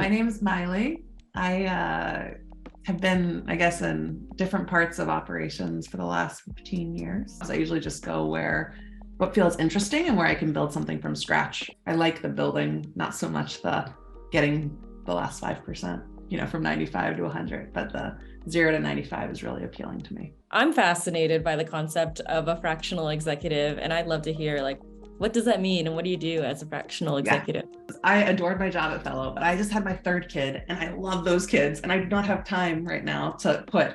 My name is Maile. I have been, I guess, in different parts of operations for the last 15 years. So I usually just go where what feels interesting and where I can build something from scratch. I like the building, not so much the getting the last 5%, from 95 to 100, but the 0 to 95 is really appealing to me. I'm fascinated by the concept of a fractional executive, and I'd love to hear, what does that mean and what do you do as a fractional executive? Yeah. I adored my job at Fellow, but I just had my third kid and I love those kids. And I do not have time right now to put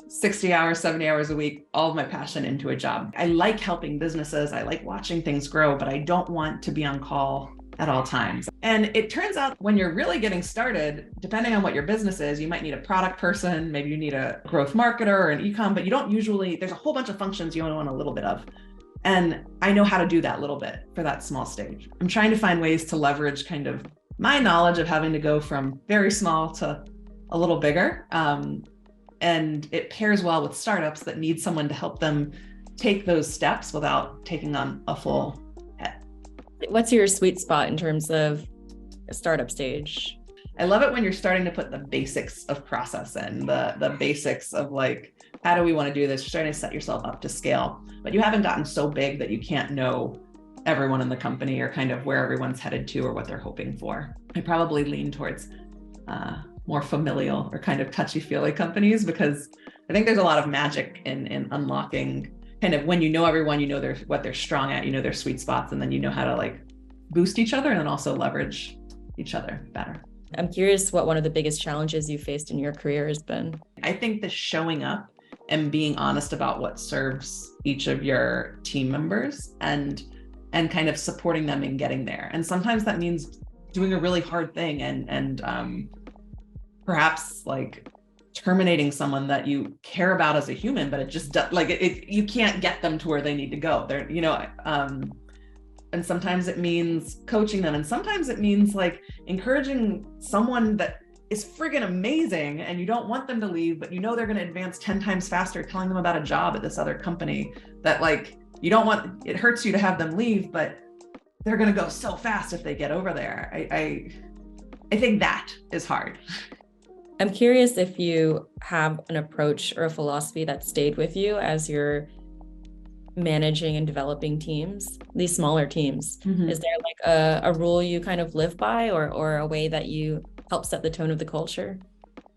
60 hours, 70 hours a week, all of my passion into a job. I like helping businesses. I like watching things grow, but I don't want to be on call at all times. And it turns out when you're really getting started, depending on what your business is, you might need a product person, maybe you need a growth marketer or an e-com, but you don't usually, there's a whole bunch of functions you only want a little bit of. And I know how to do that little bit for that small stage. I'm trying to find ways to leverage kind of my knowledge of having to go from very small to a little bigger. And it pairs well with startups that need someone to help them take those steps without taking on a full head. What's your sweet spot in terms of a startup stage? I love it when you're starting to put the basics of process in, the basics of how do we want to do this? You're starting to set yourself up to scale, but you haven't gotten so big that you can't know everyone in the company or kind of where everyone's headed to or what they're hoping for. I probably lean towards more familial or kind of touchy-feely companies because I think there's a lot of magic in unlocking kind of when you know everyone, what they're strong at, their sweet spots, and then you know how to boost each other and then also leverage each other better. I'm curious what one of the biggest challenges you faced in your career has been. I think the showing up and being honest about what serves each of your team members and kind of supporting them in getting there. And sometimes that means doing a really hard thing and perhaps terminating someone that you care about as a human, but it just you can't get them to where they need to go. And sometimes it means coaching them. And sometimes it means encouraging someone that is friggin' amazing and you don't want them to leave, but they're going to advance 10 times faster, telling them about a job at this other company that you don't want, it hurts you to have them leave, but they're going to go so fast if they get over there. I think that is hard. I'm curious if you have an approach or a philosophy that stayed with you as you're managing and developing teams, these smaller teams. Mm-hmm. Is there a rule you kind of live by or a way that you help set the tone of the culture?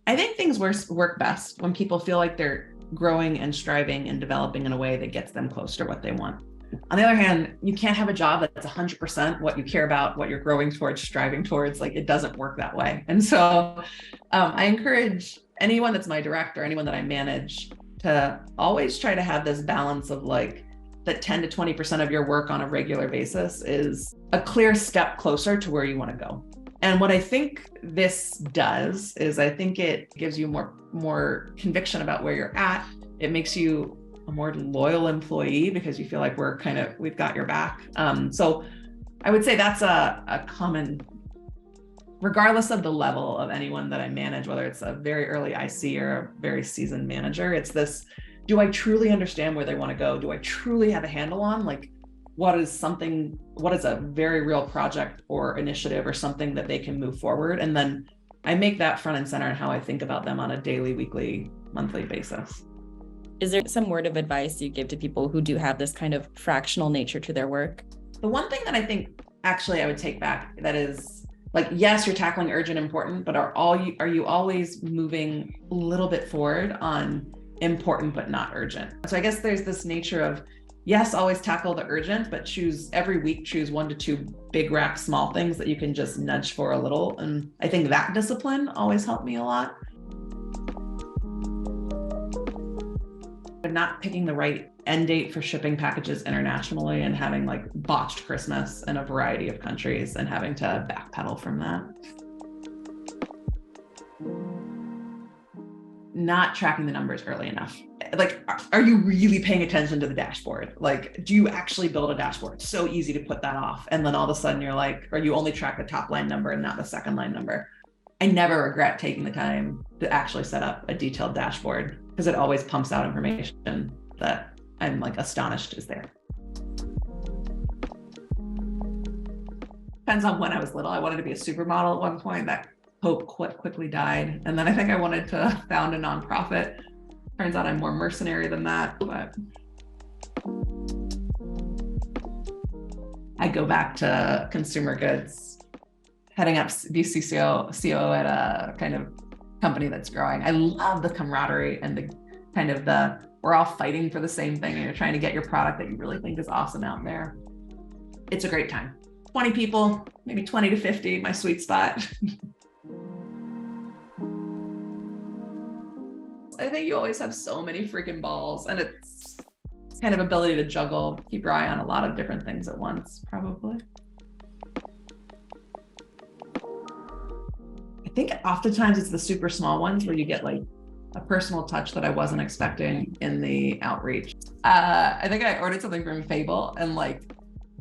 I think things work best when people feel like they're growing and striving and developing in a way that gets them close to what they want. On the other hand, you can't have a job that's 100% what you care about, what you're growing towards, striving towards. It doesn't work that way. And so I encourage anyone that's my director, anyone that I manage, to always try to have this balance of that 10 to 20% of your work on a regular basis is a clear step closer to where you want to go. And what I think this does is I think it gives you more conviction about where you're at. It makes you a more loyal employee because you feel like we've got your back. So I would say that's a common, regardless of the level of anyone that I manage, whether it's a very early IC or a very seasoned manager, it's this, do I truly understand where they want to go? Do I truly have a handle on what is a very real project or initiative or something that they can move forward? And then I make that front and center in how I think about them on a daily, weekly, monthly basis. Is there some word of advice you give to people who do have this kind of fractional nature to their work? The one thing that I think actually I would take back that is yes, you're tackling urgent, important, but are you always moving a little bit forward on important but not urgent? So I guess there's this nature of, yes, always tackle the urgent, but every week choose 1 to 2 big rack small things that you can just nudge for a little. And I think that discipline always helped me a lot. Not picking the right end date for shipping packages internationally and having botched Christmas in a variety of countries and having to backpedal from that. Not tracking the numbers early enough. Are you really paying attention to the dashboard? Do you actually build a dashboard? It's so easy to put that off. And then all of a sudden you're or you only track the top line number and not the second line number. I never regret taking the time to actually set up a detailed dashboard because it always pumps out information that I'm astonished is there. Depends on when I was little. I wanted to be a supermodel at one point. That hope quickly died. And then I think I wanted to found a nonprofit. Turns out I'm more mercenary than that, but I go back to consumer goods, heading up COO at a kind of company that's growing. I love the camaraderie and the kind of we're all fighting for the same thing and you're trying to get your product that you really think is awesome out there. It's a great time. 20 people, maybe 20 to 50, my sweet spot. I think you always have so many freaking balls, and it's kind of ability to juggle, keep your eye on a lot of different things at once, probably. I think oftentimes it's the super small ones where you get like a personal touch that I wasn't expecting in the outreach. I think I ordered something from Fable, and like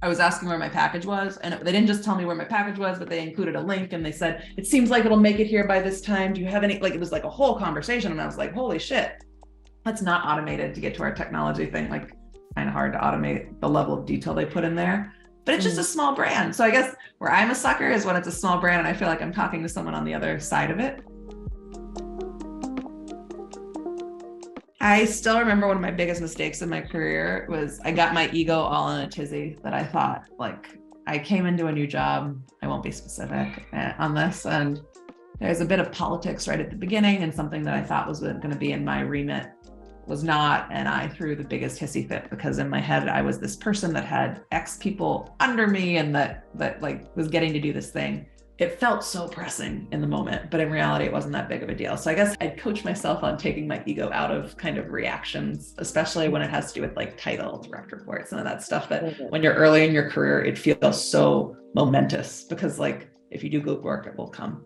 I was asking where my package was, and they didn't just tell me where my package was, but they included a link, and they said, it seems like it'll make it here by this time. Do you have any, like, it was like a whole conversation. And I was like, holy shit, that's not automated to get to our technology thing. Like, kind of hard to automate the level of detail they put in there, but it's just a small brand. So I guess where I'm a sucker is when it's a small brand and I feel like I'm talking to someone on the other side of it. I still remember one of my biggest mistakes in my career was I got my ego all in a tizzy that I thought, like, I came into a new job. I won't be specific on this. And there's a bit of politics right at the beginning, and something that I thought was going to be in my remit was not. And I threw the biggest hissy fit because in my head, I was this person that had X people under me and that like was getting to do this thing. It felt so pressing in the moment, but in reality, it wasn't that big of a deal. So I guess I'd coach myself on taking my ego out of kind of reactions, especially when it has to do with like title, direct reports, some of that stuff that when you're early in your career, it feels so momentous because like if you do good work, it will come.